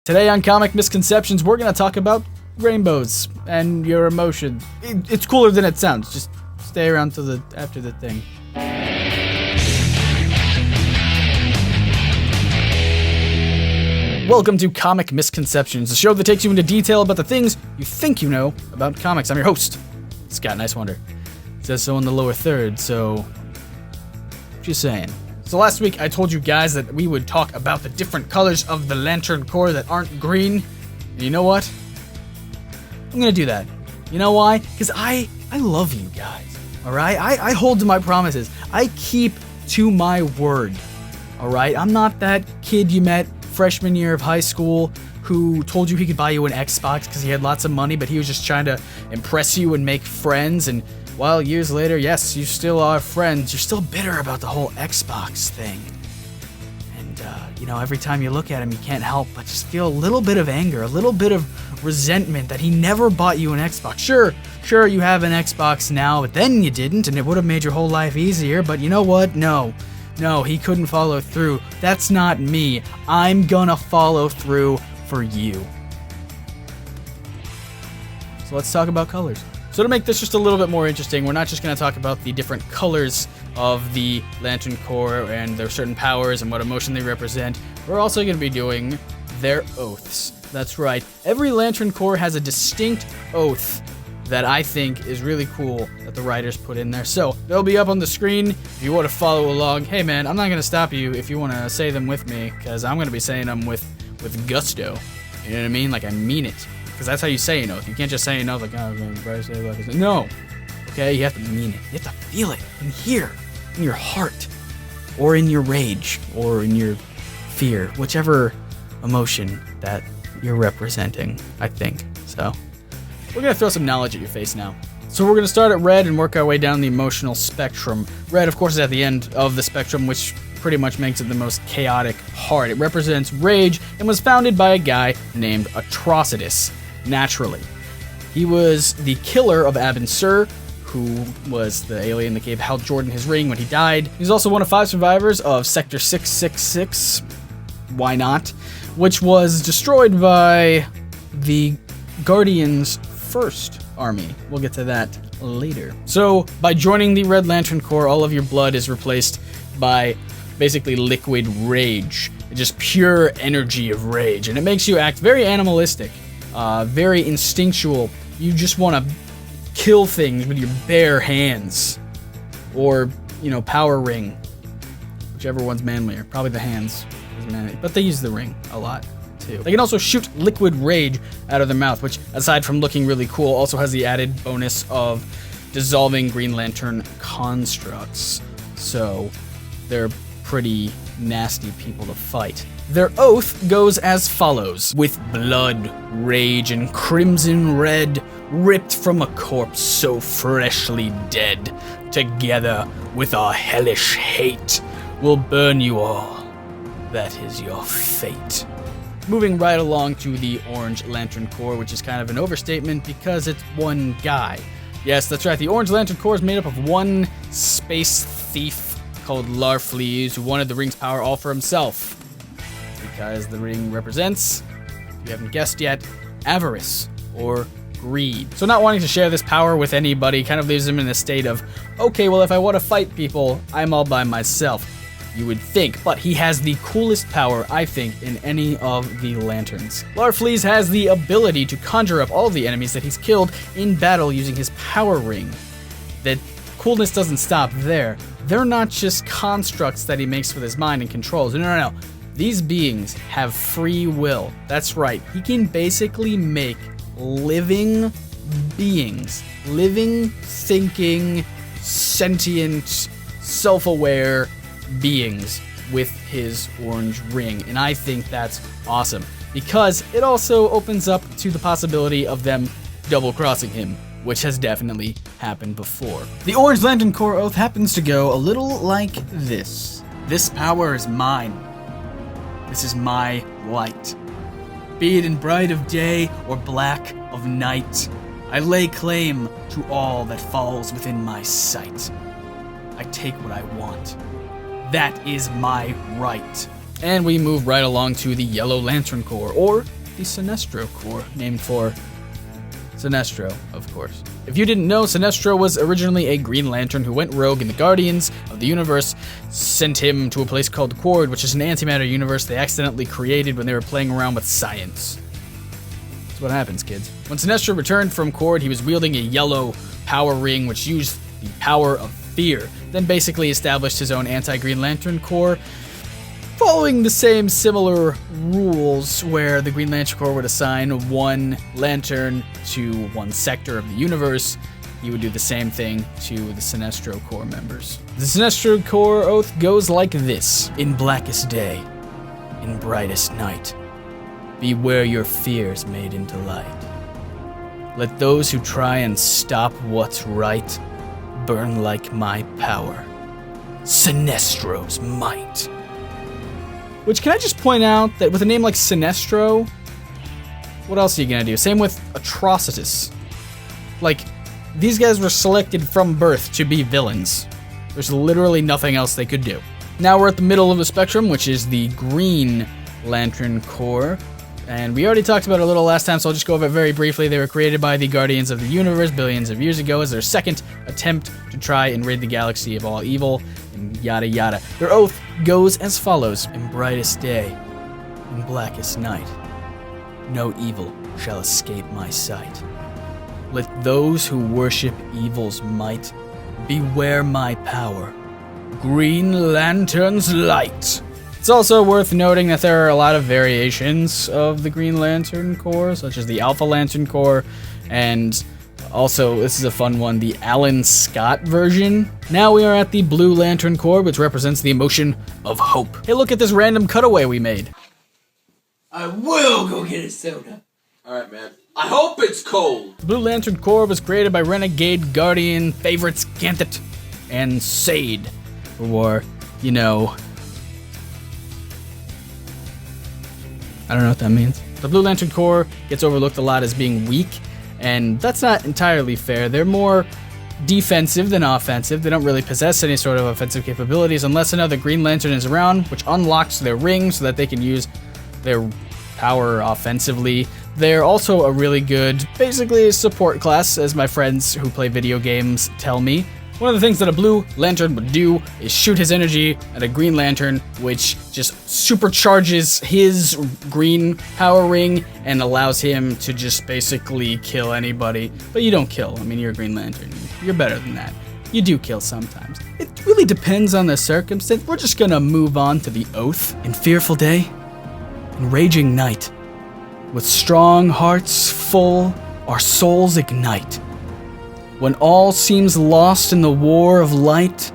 Today on Comic Misconceptions, we're going to talk about rainbows and your emotions. It's cooler than it sounds. Just stay around till after the thing. Welcome to Comic Misconceptions, the show that takes you into detail about the things you think you know about comics. I'm your host, Scott Niswander. It says so in the lower third, so just saying. So last week I told you guys that we would talk about the different colors of the Lantern Corps that aren't green. And you know what? I'm gonna do that. You know why? Because I love you guys, alright? I hold to my promises. I keep to my word, alright? I'm not that kid you met freshman year of high school who told you he could buy you an Xbox because he had lots of money, but he was just trying to impress you and make friends. And while years later, yes, you still are friends, you're still bitter about the whole Xbox thing. And, every time you look at him, you can't help but just feel a little bit of anger, a little bit of resentment that he never bought you an Xbox. Sure, you have an Xbox now, but then you didn't, and it would have made your whole life easier, but you know what? No, he couldn't follow through. That's not me. I'm gonna follow through for you. So let's talk about colors. So to make this just a little bit more interesting, we're not just going to talk about the different colors of the Lantern Corps and their certain powers and what emotion they represent. We're also going to be doing their oaths. That's right. Every Lantern Corps has a distinct oath that I think is really cool that the writers put in there. So they'll be up on the screen if you want to follow along. Hey man, I'm not going to stop you if you want to say them with me, because I'm going to be saying them with gusto. You know what I mean? Like I mean it. Because that's how you say an oath. You can't just say an oath like, oh, I'm going to say it like this. No. Okay? You have to mean it. You have to feel it in here, in your heart, or in your rage, or in your fear, whichever emotion that you're representing, I think. So, we're going to throw some knowledge at your face now. So we're going to start at red and work our way down the emotional spectrum. Red, of course, is at the end of the spectrum, which pretty much makes it the most chaotic part. It represents rage and was founded by a guy named Atrocitus. Naturally. He was the killer of Abin Sur, who was the alien that gave Hal Jordan his ring when he died. He's also one of 5 survivors of Sector 666, why not, which was destroyed by the Guardians' first army. We'll get to that later. So, by joining the Red Lantern Corps, all of your blood is replaced by basically liquid rage. Just pure energy of rage. And it makes you act very animalistic. Very instinctual. You just want to kill things with your bare hands. Or, power ring. Whichever one's manlier. Probably the hands is manly. But they use the ring a lot, too. They can also shoot liquid rage out of their mouth, which, aside from looking really cool, also has the added bonus of dissolving Green Lantern constructs. So, they're pretty nasty people to fight. Their oath goes as follows. With blood, rage, and crimson red, ripped from a corpse so freshly dead, together with our hellish hate, we'll burn you all. That is your fate. Moving right along to the Orange Lantern Corps, which is kind of an overstatement because it's one guy. Yes, that's right, the Orange Lantern Corps is made up of one space thief called Larfleeze, who wanted the ring's power all for himself. Because the ring represents, if you haven't guessed yet, avarice or greed. So not wanting to share this power with anybody kind of leaves him in a state of, okay, well, if I want to fight people, I'm all by myself. You would think, but he has the coolest power, I think, in any of the lanterns. Larfleeze has the ability to conjure up all of the enemies that he's killed in battle using his power ring. The coolness doesn't stop there. They're not just constructs that he makes with his mind and controls. No. These beings have free will. That's right. He can basically make living beings, living, thinking, sentient, self-aware beings with his orange ring. And I think that's awesome because it also opens up to the possibility of them double-crossing him, which has definitely happened before. The Orange Lantern Corps oath happens to go a little like this. This power is mine. This is my light. Be it in bright of day or black of night, I lay claim to all that falls within my sight. I take what I want. That is my right. And we move right along to the Yellow Lantern Corps, or the Sinestro Corps, named for Sinestro, of course. If you didn't know, Sinestro was originally a Green Lantern who went rogue, and the Guardians of the Universe sent him to a place called Qord, which is an antimatter universe they accidentally created when they were playing around with science. That's what happens, kids. When Sinestro returned from Qord, he was wielding a yellow power ring, which used the power of fear, then basically established his own anti-Green Lantern Corps, following the same similar rules where the Green Lantern Corps would assign one lantern to one sector of the universe. He would do the same thing to the Sinestro Corps members. The Sinestro Corps oath goes like this: in blackest day, in brightest night, beware your fears made into light. Let those who try and stop what's right burn like my power, Sinestro's might. Which, can I just point out that with a name like Sinestro, what else are you gonna do? Same with Atrocitus. Like, these guys were selected from birth to be villains. There's literally nothing else they could do. Now we're at the middle of the spectrum, which is the Green Lantern Corps. And we already talked about it a little last time, so I'll just go over it very briefly. They were created by the Guardians of the Universe billions of years ago as their second attempt to try and rid the galaxy of all evil, and yada yada. Their oath goes as follows: in brightest day, in blackest night, no evil shall escape my sight. Let those who worship evil's might beware my power, Green Lantern's light. It's also worth noting that there are a lot of variations of the Green Lantern Corps, such as the Alpha Lantern Corps, and also, this is a fun one, the Alan Scott version. Now we are at the Blue Lantern Corps, which represents the emotion of hope. Hey, look at this random cutaway we made. I will go get a soda. Alright, man. I hope it's cold. The Blue Lantern Corps was created by Renegade Guardian favorites Ganthet and Sade, or, you know, I don't know what that means. The Blue Lantern Corps gets overlooked a lot as being weak, and that's not entirely fair. They're more defensive than offensive. They don't really possess any sort of offensive capabilities unless another Green Lantern is around, which unlocks their ring so that they can use their power offensively. They're also a really good, basically a support class, as my friends who play video games tell me. One of the things that a Blue Lantern would do is shoot his energy at a Green Lantern, which just supercharges his green power ring and allows him to just basically kill anybody. But you don't kill. I mean, you're a Green Lantern. You're better than that. You do kill sometimes. It really depends on the circumstance. We're just gonna move on to the oath. In fearful day, in raging night, with strong hearts full, our souls ignite. When all seems lost in the war of light,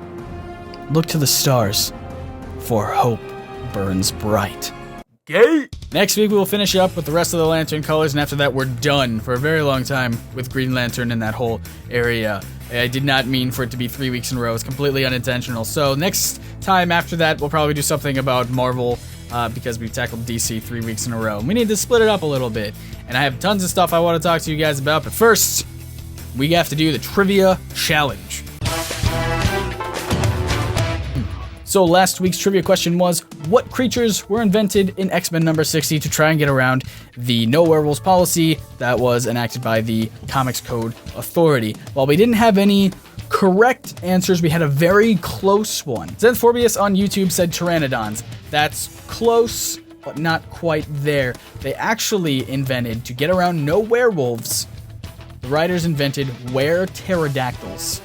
look to the stars, for hope burns bright. Okay. Next week we will finish up with the rest of the Lantern colors, and after that we're done for a very long time with Green Lantern in that whole area. I did not mean for it to be 3 weeks in a row. It's completely unintentional. So next time after that, we'll probably do something about Marvel, because we've tackled DC 3 weeks in a row. We need to split it up a little bit, and I have tons of stuff I want to talk to you guys about, but first, we have to do the trivia challenge. So last week's trivia question was, what creatures were invented in X-Men number 60 to try and get around the no werewolves policy that was enacted by the Comics Code Authority? While we didn't have any correct answers, we had a very close one. Zenforbius on YouTube said pteranodons. That's close, but not quite there. They actually invented, to get around no werewolves, the writers invented were-pterodactyls.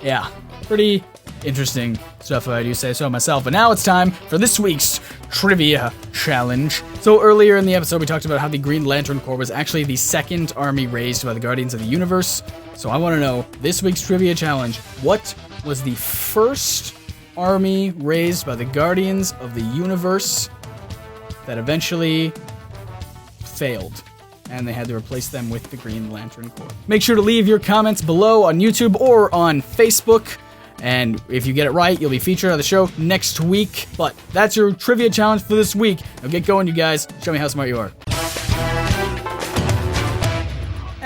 Yeah, pretty interesting stuff if I do say so myself. But now it's time for this week's trivia challenge. So earlier in the episode, we talked about how the Green Lantern Corps was actually the second army raised by the Guardians of the Universe. So I want to know, this week's trivia challenge, what was the first army raised by the Guardians of the Universe that eventually failed, and they had to replace them with the Green Lantern Corps? Make sure to leave your comments below on YouTube or on Facebook, and if you get it right, you'll be featured on the show next week. But that's your trivia challenge for this week. Now get going, you guys. Show me how smart you are.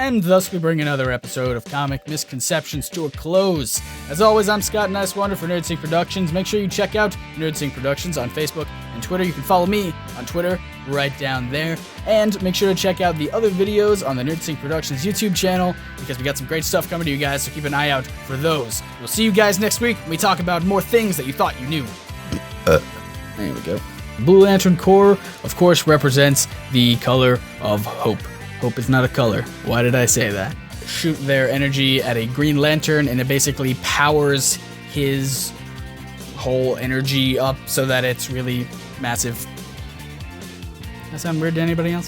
And thus we bring another episode of Comic Misconceptions to a close. As always, I'm Scott Niswander for NerdSync Productions. Make sure you check out NerdSync Productions on Facebook and Twitter. You can follow me on Twitter right down there. And make sure to check out the other videos on the NerdSync Productions YouTube channel because we got some great stuff coming to you guys, so keep an eye out for those. We'll see you guys next week when we talk about more things that you thought you knew. There we go. Blue Lantern Corps, of course, represents the color of hope. Hope is not a color. Why did I say that? Shoot their energy at a Green Lantern, and it basically powers his whole energy up so that it's really massive. That sound weird to anybody else?